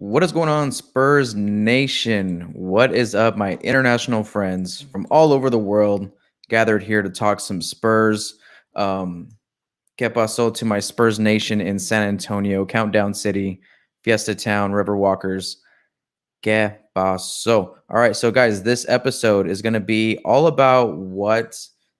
What is going on, Spurs Nation? What is up, my international friends from all over the world gathered here to talk some Spurs? Que paso to my Spurs Nation in San Antonio, Countdown City, Fiesta Town, Riverwalkers. Que paso. All right, so guys, this episode is going to be all about what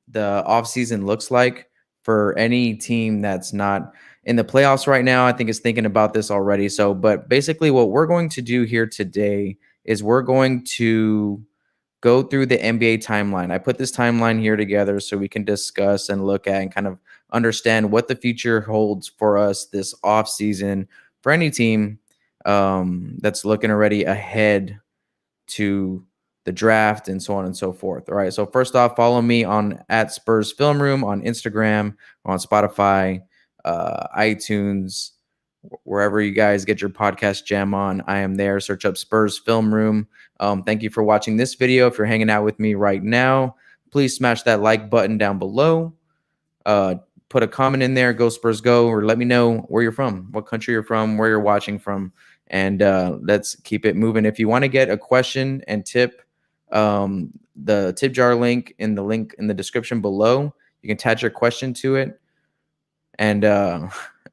the offseason looks like for any team that's not in the playoffs right now. I think is thinking about this already. So, but basically, what we're going to do here today is we're going to go through the NBA timeline. I put this timeline here together so we can discuss and look at and kind of understand what the future holds for us this offseason for any team that's looking already ahead to the draft and so on and so forth. All right. So first off, follow me on at Spurs Film Room on Instagram, on Spotify, iTunes, wherever you guys get your podcast jam on. I am there. Search up Spurs Film Room. Thank you for watching this video. If you're hanging out with me right now, please smash that like button down below. Put a comment in there, go Spurs go, or let me know where you're from, what country you're from, where you're watching from, and let's keep it moving. If you want to get a question and tip, the tip jar link in the description below, you can attach your question to it, and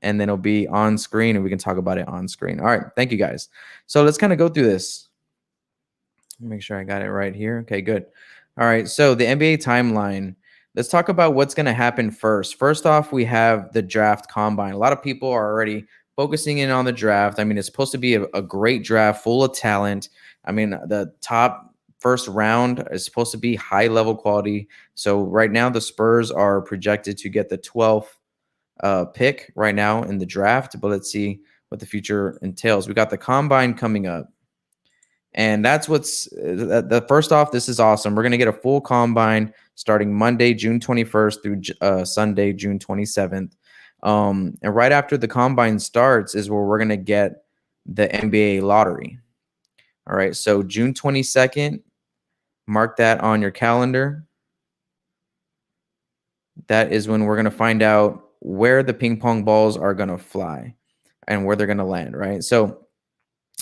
then it'll be on screen, and we can talk about it on screen. All right, thank you guys. So let's kind of go through this. Make sure I got it right here. Okay, good. All right, so the NBA timeline. Let's talk about what's going to happen first. First off, we have the draft combine. A lot of people are already focusing in on the draft. I mean, it's supposed to be a great draft full of talent. I mean, the top first round is supposed to be high level quality. So right now, the Spurs are projected to get the 12th pick right now in the draft. But let's see what the future entails. We got the combine coming up. And that's what's the first off. This is awesome. We're going to get a full combine starting Monday, June 21st through Sunday, June 27th. And right after the combine starts is where we're going to get the NBA lottery. All right. So June 22nd, mark that on your calendar. That is when we're going to find out where the ping pong balls are going to fly and where they're going to land. Right. So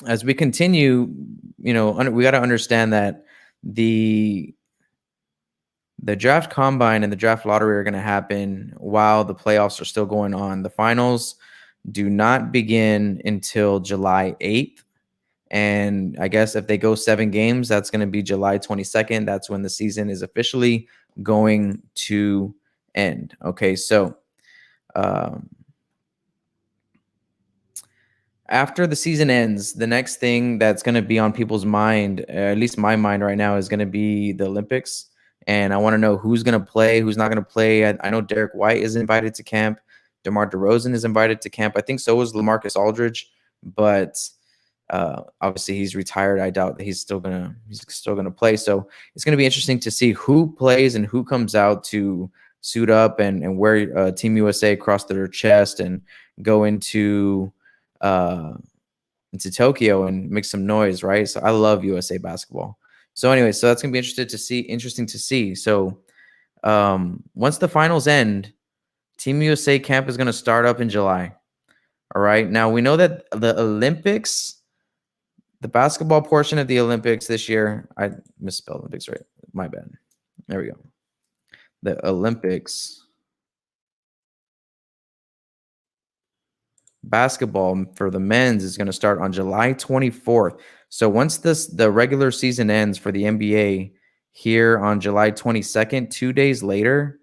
as we continue, we got to understand that the draft combine and the draft lottery are going to happen while the playoffs are still going on. The finals do not begin until July 8th. And I guess if they go 7 games, that's going to be July 22nd. That's when the season is officially going to end. Okay, so after the season ends, the next thing that's going to be on people's mind, at least my mind right now, is going to be the Olympics. And I want to know who's going to play, who's not going to play. I know Derek White is invited to camp. DeMar DeRozan is invited to camp. I think so is LaMarcus Aldridge, but obviously he's retired. I doubt that he's still gonna play. So it's gonna be interesting to see who plays and who comes out to suit up and wear Team USA across their chest and go into Tokyo and make some noise, right? So I love USA basketball. So anyway, so that's gonna be interesting to see. So once the finals end, Team USA camp is gonna start up in July. All right. Now we know that the Olympics, the basketball portion of the Olympics this year, I misspelled Olympics, right? My bad. There we go. The Olympics basketball for the men's is going to start on July 24th. So once the regular season ends for the NBA here on July 22nd, 2 days later,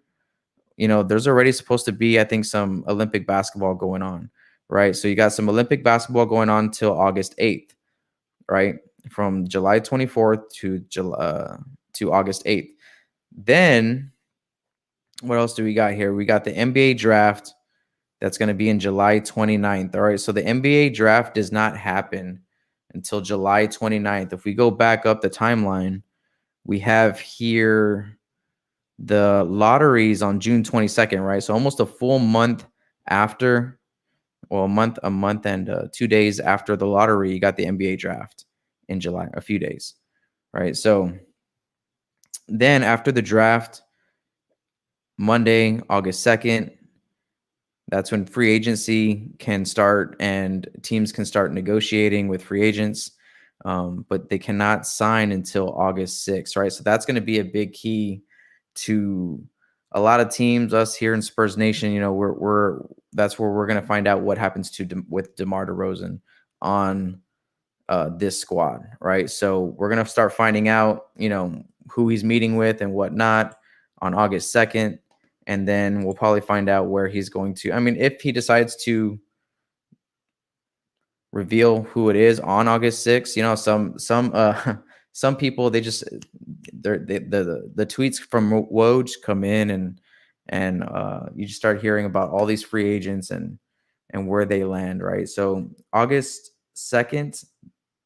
there's already supposed to be, I think, some Olympic basketball going on, right? So you got some Olympic basketball going on till August 8th, right? From July 24th to August 8th. Then what else do we got here? We got the NBA draft. That's going to be in July 29th. All right. So the NBA draft does not happen until July 29th. If we go back up the timeline, we have here the lotteries on June 22nd, right? So almost a full month after, well, a month and 2 days after the lottery, you got the NBA draft in July, a few days, right? So then after the draft, Monday, August 2nd, That's when free agency can start and teams can start negotiating with free agents, but they cannot sign until August 6th, right? So that's going to be a big key to a lot of teams. Us here in Spurs Nation, we're that's where we're going to find out what happens with DeMar DeRozan on this squad, right? So we're gonna start finding out, who he's meeting with and whatnot on August 2nd, and then we'll probably find out where he's going to. I mean, if he decides to reveal who it is on August 6th, some people the tweets from Woj come in and you just start hearing about all these free agents and where they land, right? So August 2nd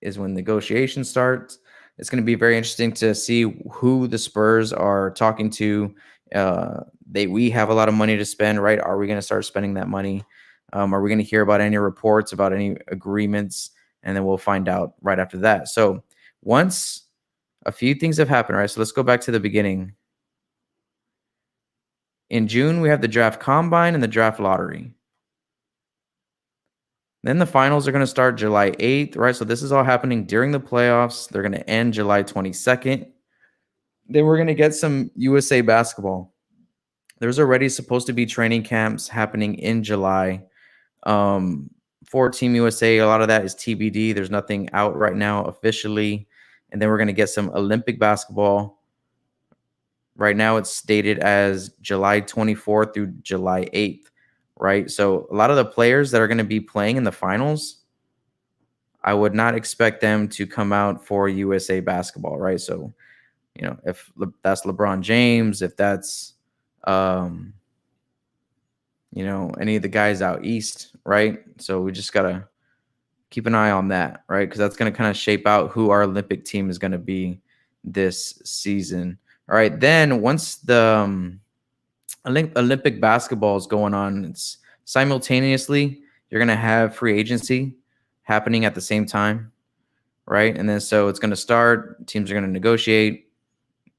is when negotiations start. It's going to be very interesting to see who the Spurs are talking to. We have a lot of money to spend, right? Are we going to start spending that money? Are we going to hear about any reports about any agreements? And then we'll find out right after that. So once a few things have happened, right? So let's go back to the beginning. In June, we have the draft combine and the draft lottery. Then the finals are going to start July 8th, right? So this is all happening during the playoffs. They're going to end July 22nd. Then we're going to get some USA basketball. There's already supposed to be training camps happening in July. For Team USA, a lot of that is TBD. There's nothing out right now officially. And then we're going to get some Olympic basketball. Right now it's stated as July 24th through July 8th, right? So a lot of the players that are going to be playing in the finals, I would not expect them to come out for USA basketball, right? So, if that's LeBron James, if that's, any of the guys out east, right? So we just got to keep an eye on that, right? Because that's going to kind of shape out who our Olympic team is going to be this season. All right. Then once the Olympic basketball is going on, it's simultaneously, you're going to have free agency happening at the same time, right? And then so it's going to start, teams are going to negotiate,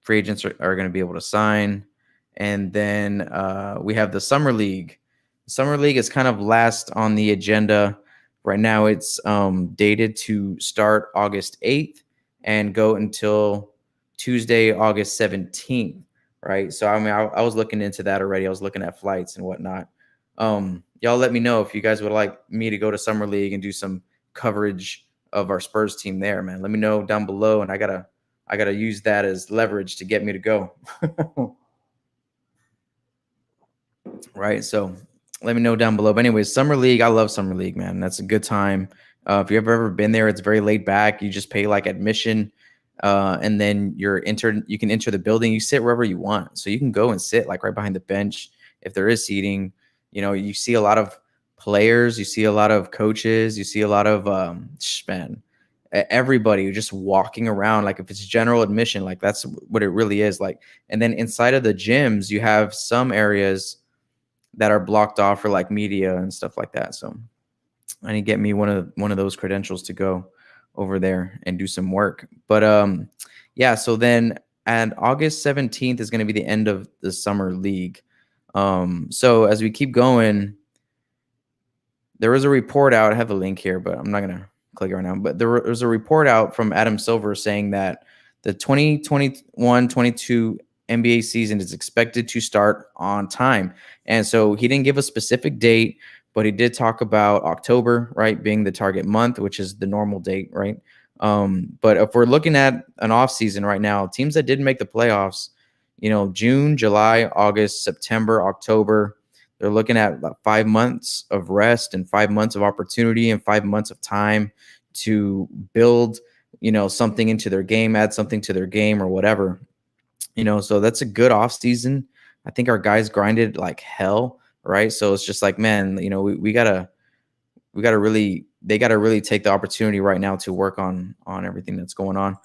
free agents are going to be able to sign. And then we have the Summer League. The Summer League is kind of last on the agenda. Right now it's dated to start August 8th and go until Tuesday, August 17th, right? So, I mean, I was looking into that already. I was looking at flights and whatnot. Y'all let me know if you guys would like me to go to Summer League and do some coverage of our Spurs team there, man. Let me know down below, and I gotta use that as leverage to get me to go. Right. So let me know down below. But anyways, Summer League, I love Summer League, man. That's a good time. If you've ever been there, it's very laid back. You just pay like admission, and then you can enter the building. You sit wherever you want. So you can go and sit like right behind the bench if there is seating. You see a lot of players, you see a lot of coaches, you see a lot of everybody just walking around. Like if it's general admission, like that's what it really is like. And then inside of the gyms, you have some areas that are blocked off for like media and stuff like that. So I need to get me one of those credentials to go over there and do some work. But yeah, so then and August 17th is going to be the end of the Summer League. So as we keep going, there was a report out. I have a link here, but I'm not going to click it right now. But there was a report out from Adam Silver saying that the 2021-22 NBA season is expected to start on time. And so he didn't give a specific date, but he did talk about October, right, being the target month, which is the normal date, right? But if we're looking at an off season right now, teams that didn't make the playoffs, June, July, August, September, October, they're looking at about 5 months of rest and 5 months of opportunity and 5 months of time to build, something into their game, add something to their game or whatever. So that's a good off season. I think our guys grinded like hell, right? So it's just like, man, we gotta they gotta really take the opportunity right now to work on everything that's going on.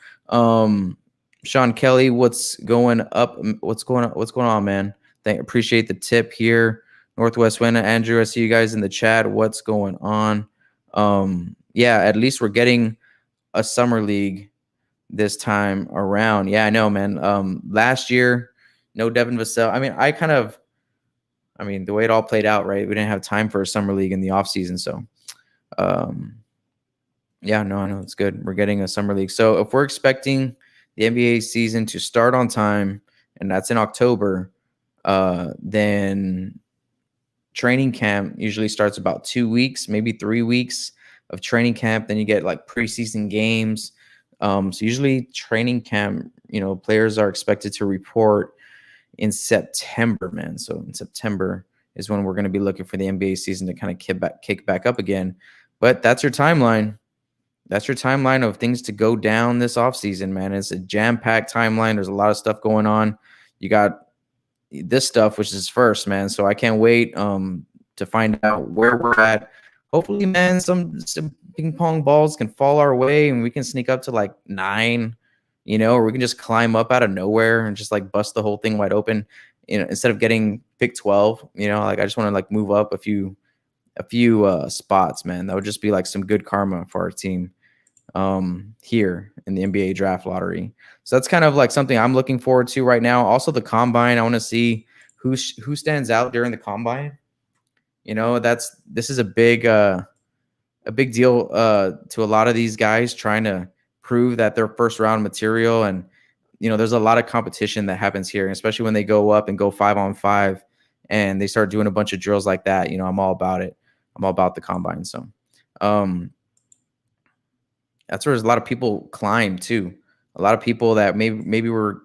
Sean Kelly, what's going up? What's going on, man? Appreciate the tip here. Northwest Winner, Andrew, I see you guys in the chat. What's going on? Yeah, at least we're getting a Summer League this time around. Yeah, I know, man. Last year, no Devin Vassell. I mean, I I mean, the way it all played out, right? We didn't have time for a summer league in the offseason. So, um, yeah, no, I know it's good. We're getting a summer league. So if we're expecting the NBA season to start on time, and that's in October, then training camp usually starts about 2 weeks, maybe 3 weeks of training camp. Then you get like preseason games. So usually training camp, players are expected to report in September, man. So in September is when we're going to be looking for the NBA season to kind of kick back up again. But that's your timeline. That's your timeline of things to go down this offseason, man. It's a jam-packed timeline. There's a lot of stuff going on. You got this stuff, which is first, man. So I can't wait to find out where we're at. Hopefully, man, some ping pong balls can fall our way and we can sneak up to like 9, or we can just climb up out of nowhere and just like bust the whole thing wide open. Instead of getting pick 12, like I just want to like move up a few spots, man. That would just be like some good karma for our team here in the NBA draft lottery. So that's kind of like something I'm looking forward to right now. Also the combine, I want to see who stands out during the combine. This is a big deal to a lot of these guys trying to prove that they're first round material. And there's a lot of competition that happens here, especially when they go up and go 5-on-5 and they start doing a bunch of drills like that. I'm all about it. I'm all about the combine. So that's where there's a lot of people climb too. A lot of people that maybe were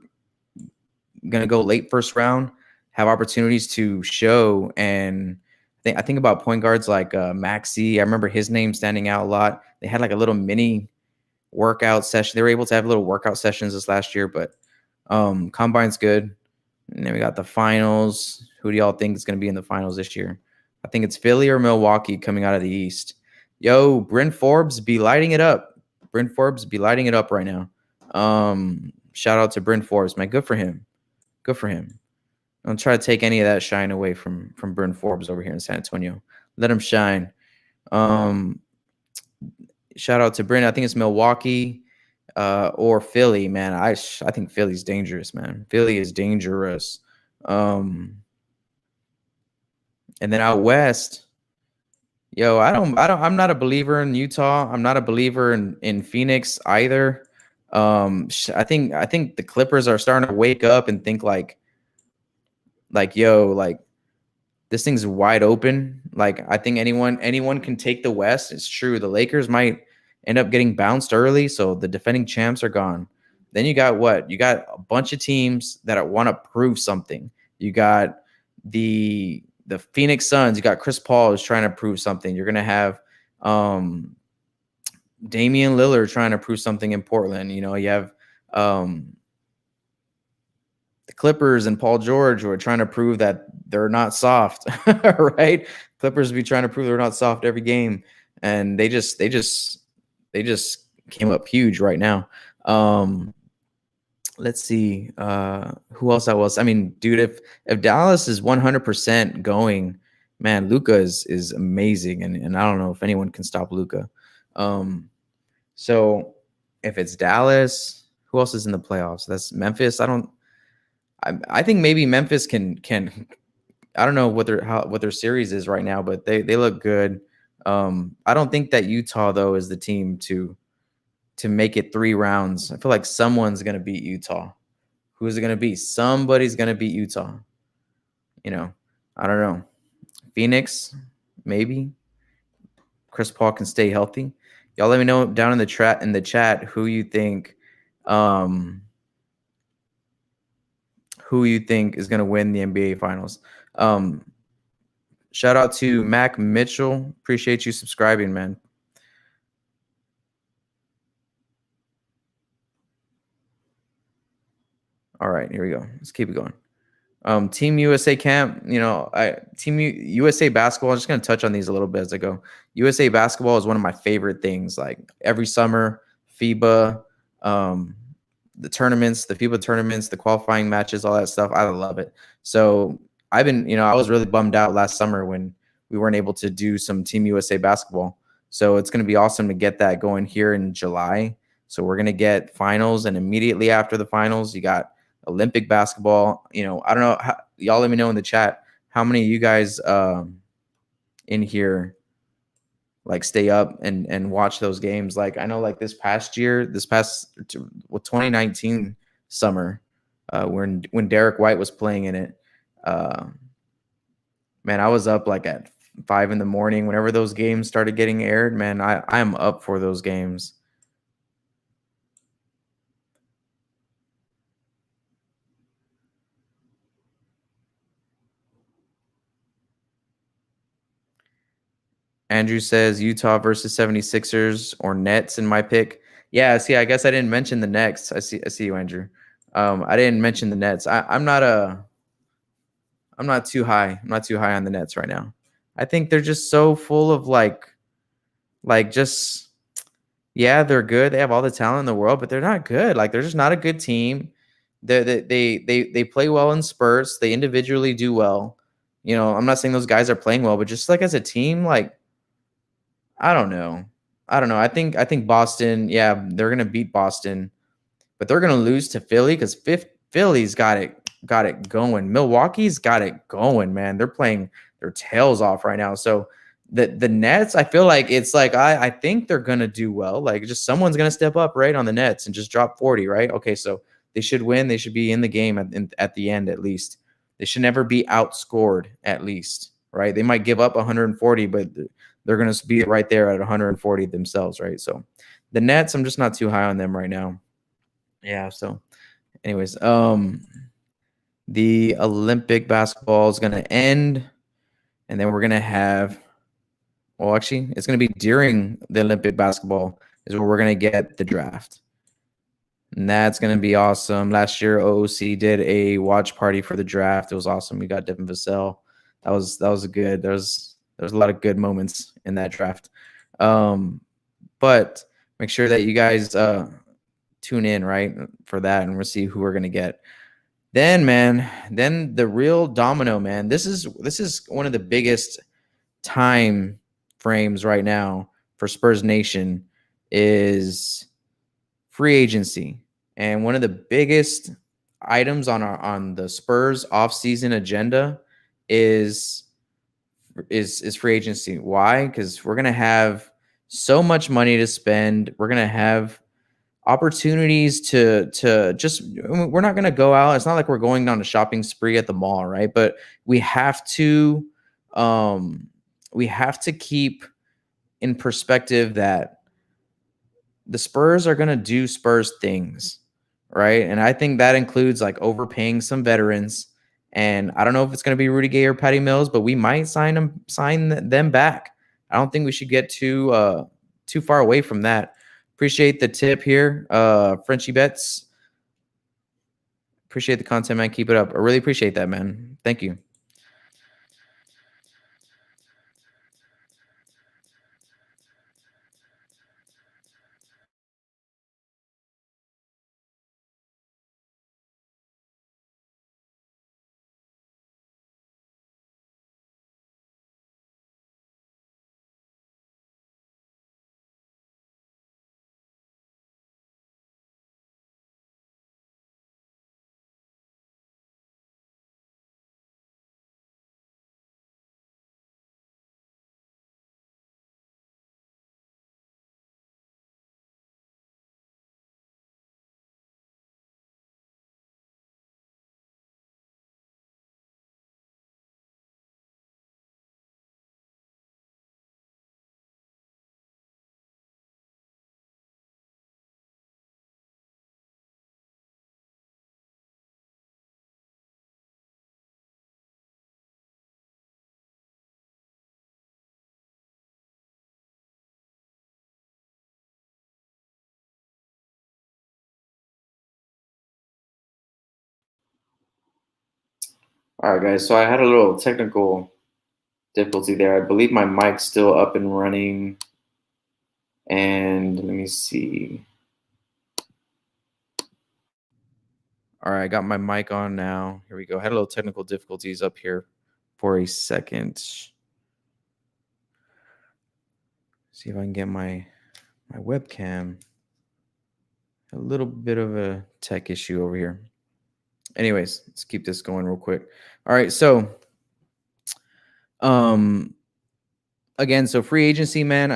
gonna go late first round have opportunities to show. And I think about point guards like Maxey. I remember his name standing out a lot. They had like a little mini workout session. They were able to have little workout sessions this last year, but combine's good. And then we got the finals. Who do y'all think is going to be in the finals this year? I think it's Philly or Milwaukee coming out of the East. Yo, Bryn Forbes be lighting it up. Bryn Forbes be lighting it up right now. Shout out to Bryn Forbes, man. Good for him. Good for him. Don't try to take any of that shine away from Bryn Forbes over here in San Antonio. Let him shine. Shout out to Bryn. I think it's Milwaukee or Philly, man. I think Philly's dangerous, man. Philly is dangerous. And then out west, yo, I'm not a believer in Utah. I'm not a believer in Phoenix either. I think the Clippers are starting to wake up and think like yo, like this thing's wide open. Like I think anyone can take the West. It's true. The Lakers might end up getting bounced early, so the defending champs are gone. Then you got what? You got a bunch of teams that want to prove something. You got the Phoenix Suns. You got Chris Paul is trying to prove something. You're gonna have Damian Lillard trying to prove something in Portland. You have the Clippers and Paul George who are trying to prove that they're not soft, right? Clippers be trying to prove they're not soft every game, and they just came up huge right now. Let's see who else I was. I mean, dude, if Dallas is 100% going, man, Luka is amazing, and I don't know if anyone can stop Luka. So if it's Dallas, who else is in the playoffs? That's Memphis. I think maybe Memphis can. I don't know what their series is right now, but they look good. I don't think that Utah though is the team to make it 3 rounds. I feel like someone's gonna beat Utah. Who's it gonna be? Somebody's gonna beat Utah. I don't know. Phoenix, maybe. Chris Paul can stay healthy. Y'all let me know down in the chat who you think is going to win the NBA Finals. Shout out to Mac Mitchell. Appreciate you subscribing, man. All right, here we go. Let's keep it going. Team USA camp, Team USA basketball. I'm just going to touch on these a little bit as I go. USA basketball is one of my favorite things. Like every summer, FIBA, the tournaments, the FIBA tournaments, the qualifying matches, all that stuff. I love it. So I've been, I was really bummed out last summer when we weren't able to do some Team USA basketball. So it's going to be awesome to get that going here in July. So we're going to get finals, and immediately after the finals, you got Olympic basketball. I don't know. Y'all let me know in the chat how many of you guys in here like stay up and watch those games? Like I know like this past 2019 summer, when Derek White was playing in it, uh, man, I was up like at 5 in the morning whenever those games started getting aired. Man, I am up for those games. Andrew says Utah versus 76ers or Nets in my pick. Yeah, see, I guess I didn't mention the Nets. I see you, Andrew. I didn't mention the Nets. I'm not too high. I'm not too high on the Nets right now. I think they're just so full of like just yeah, they're good. They have all the talent in the world, but they're not good. Like they're just not a good team. They play well in spurts. They individually do well. You know, I'm not saying those guys are playing well, but just like as a team, like I don't know. I don't know. I think Boston, yeah, they're gonna beat Boston, but they're gonna lose to Philly because Philly's got it going. Milwaukee's got it going, man. They're playing their tails off right now. So the Nets, I feel like it's like I think they're gonna do well. Like just someone's gonna step up right on the Nets and just drop 40, right? Okay, so they should win. They should be in the game at the end at least. They should never be outscored at least, right? They might give up 140, but they're gonna be right there at 140 themselves, right? So the Nets, I'm just not too high on them right now. Yeah. So, anyways, the Olympic basketball is going to end, and then we're going to have, well, actually, it's going to be during the Olympic basketball is where we're going to get the draft. And that's going to be awesome. Last year, OOC did a watch party for the draft. It was awesome. We got Devin Vassell. That was a good. There's a lot of good moments in that draft. But make sure that you guys tune in right for that, and we'll see who we're going to get. Then, man, then the real domino, man. This is one of the biggest time frames right now for Spurs Nation is free agency. And one of the biggest items on the Spurs offseason agenda is is free agency. Why? Because we're gonna have so much money to spend. We're gonna have opportunities to just we're not going to go out. It's not like we're going on a shopping spree at the mall, right? But we have to um we have to keep in perspective that the Spurs are going to do Spurs things, right? And I think that includes like overpaying some veterans. And I don't know if it's going to be Rudy Gay or Patty Mills, but we might sign them back. I don't think we should get too far away from that. Appreciate the tip here, Frenchie Bets. Appreciate the content, man. Keep it up. I really appreciate that, man. Thank you. All right, guys. So I had a little technical difficulty there. I believe my mic's still up and running. And let me see. All right, I got my mic on now. Here we go. I had a little technical difficulties up here for a second. See if I can get my webcam. A little bit of a tech issue over here. Anyways, let's keep this going real quick. All right, so Um, again, so free agency, man.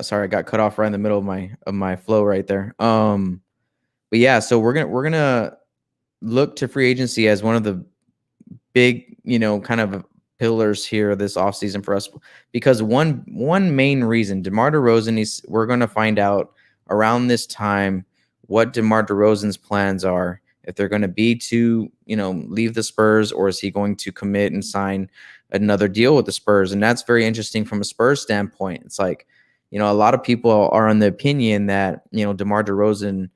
Sorry, I got cut off right in the middle of my flow right there. But yeah, so we're gonna look to free agency as one of the big, kind of pillars here this offseason for us, because one main reason, DeMar DeRozan, we're going to find out around this time what DeMar DeRozan's plans are, if they're going to be to, leave the Spurs, or is he going to commit and sign another deal with the Spurs. And that's very interesting from a Spurs standpoint. It's like, a lot of people are on the opinion that, DeMar DeRozan,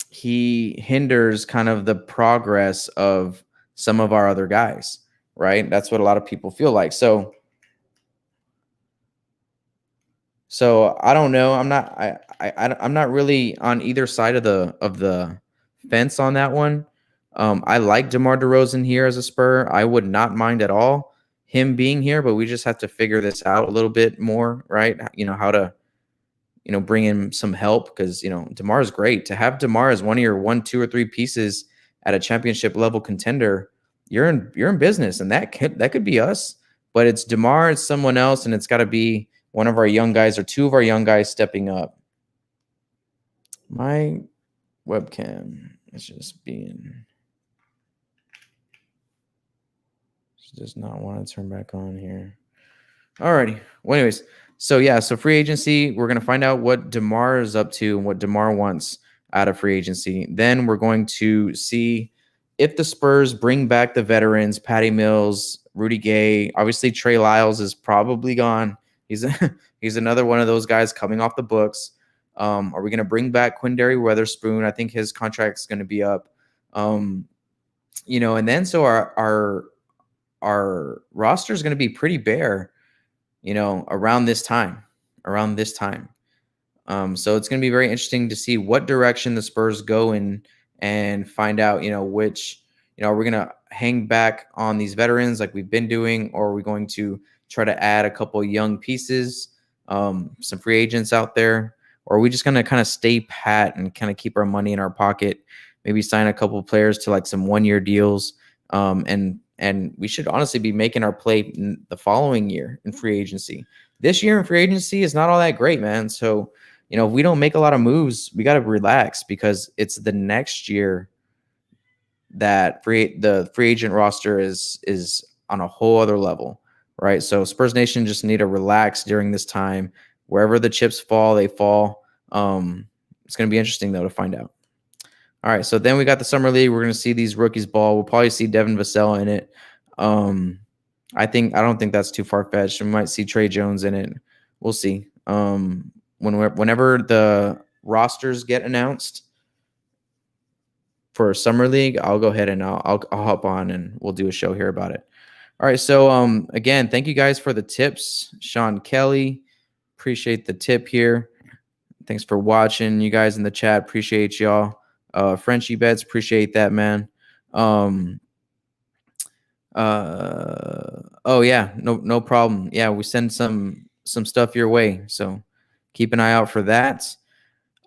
he hinders kind of the progress of some of our other guys, right? That's what a lot of people feel like. So I don't know. I'm not really on either side of the fence on that one. I like DeMar DeRozan here as a Spur. I would not mind at all him being here, but we just have to figure this out a little bit more, right? How to bring in some help, because DeMar is great. To have DeMar as one of your 1, 2, or 3 pieces at a championship level contender, you're in business, and that could be us. But it's DeMar, it's someone else, and it's got to be one of our young guys or 2 of our young guys stepping up. My webcam is just does not want to turn back on here. Alrighty. Well, anyways, so yeah, so free agency, we're going to find out what DeMar is up to and what DeMar wants out of free agency. Then we're going to see if the Spurs bring back the veterans, Patty Mills, Rudy Gay. Obviously, Trey Lyles is probably gone. He's another one of those guys coming off the books. Are we going to bring back Quindary Weatherspoon? I think his contract's going to be up. And then so our roster is going to be pretty bare, around this time. So it's going to be very interesting to see what direction the Spurs go in and find out, which, are we going to hang back on these veterans like we've been doing, or are we going to try to add a couple young pieces, some free agents out there, or are we just going to kind of stay pat and kind of keep our money in our pocket, maybe sign a couple of players to like some 1-year deals, and we should honestly be making our play the following year in free agency. This year in free agency is not all that great, man. So, if we don't make a lot of moves, we got to relax, because it's the next year that the free agent roster is on a whole other level, right? So Spurs Nation just need to relax during this time. Wherever the chips fall, they fall. It's going to be interesting, though, to find out. All right, so then we got the Summer League. We're going to see these rookies ball. We'll probably see Devin Vassell in it. I don't think that's too far-fetched. We might see Trey Jones in it. We'll see. Whenever the rosters get announced for Summer League, I'll go ahead and I'll hop on and we'll do a show here about it. All right, so again, thank you guys for the tips. Sean Kelly, appreciate the tip here. Thanks for watching, you guys in the chat. Appreciate y'all. Frenchie Bets, appreciate that, man. Oh yeah, no problem. Yeah, we send some stuff your way, so keep an eye out for that.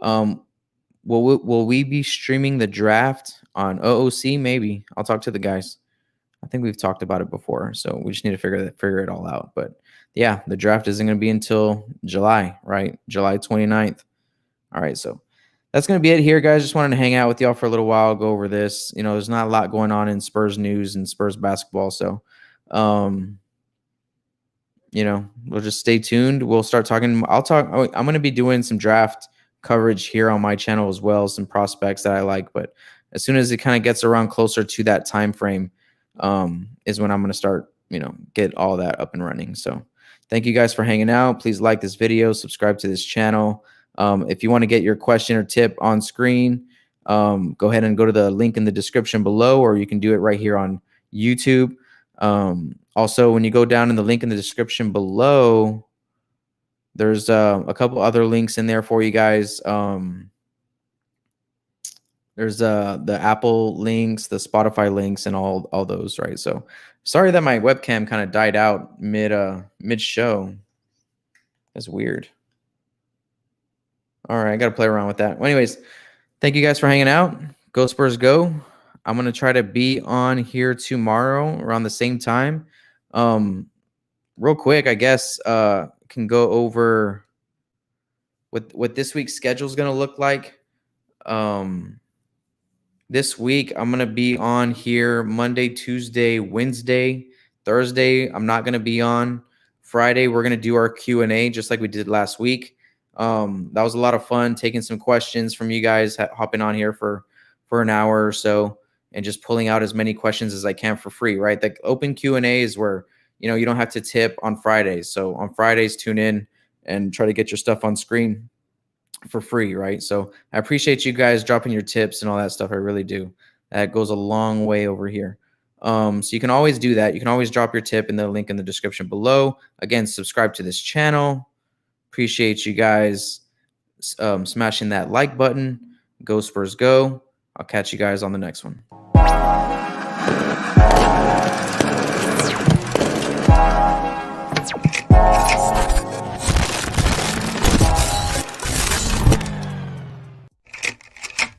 Will we be streaming the draft on OOC? Maybe. I'll talk to the guys. I think we've talked about it before, so we just need to figure it all out. But yeah, the draft isn't going to be until July, right? July 29th. All right, so that's going to be it here, guys. Just wanted to hang out with y'all for a little while, go over this. There's not a lot going on in Spurs news and Spurs basketball, so we'll just stay tuned. We'll start talking. I'm going to be doing some draft coverage here on my channel as well, some prospects that I like. But as soon as it kind of gets around closer to that time frame, is when I'm going to start, get all that up and running. So thank you guys for hanging out. Please like this video, subscribe to this channel. If you want to get your question or tip on screen, go ahead and go to the link in the description below, or you can do it right here on YouTube. Also, when you go down in the link in the description below, there's a couple other links in there for you guys. There's the Apple links, the Spotify links, and all those, right? So sorry that my webcam kind of died out mid show. That's weird. All right, I got to play around with that. Well, anyways, thank you guys for hanging out. Go Spurs, go. I'm going to try to be on here tomorrow around the same time. Real quick, I guess can go over what this week's schedule is going to look like. This week I'm going to be on here Monday, Tuesday, Wednesday, Thursday. I'm not going to be on. Friday we're going to do our Q&A just like we did last week. That was a lot of fun taking some questions from you guys, hopping on here for an hour or so and just pulling out as many questions as I can for free, right? The open Q&A is where, you don't have to tip on Fridays. So on Fridays, tune in and try to get your stuff on screen for free, right? So I appreciate you guys dropping your tips and all that stuff. I really do. That goes a long way over here. So you can always do that. You can always drop your tip in the link in the description below. Again, subscribe to this channel. Appreciate you guys smashing that like button. Go Spurs, go. I'll catch you guys on the next one.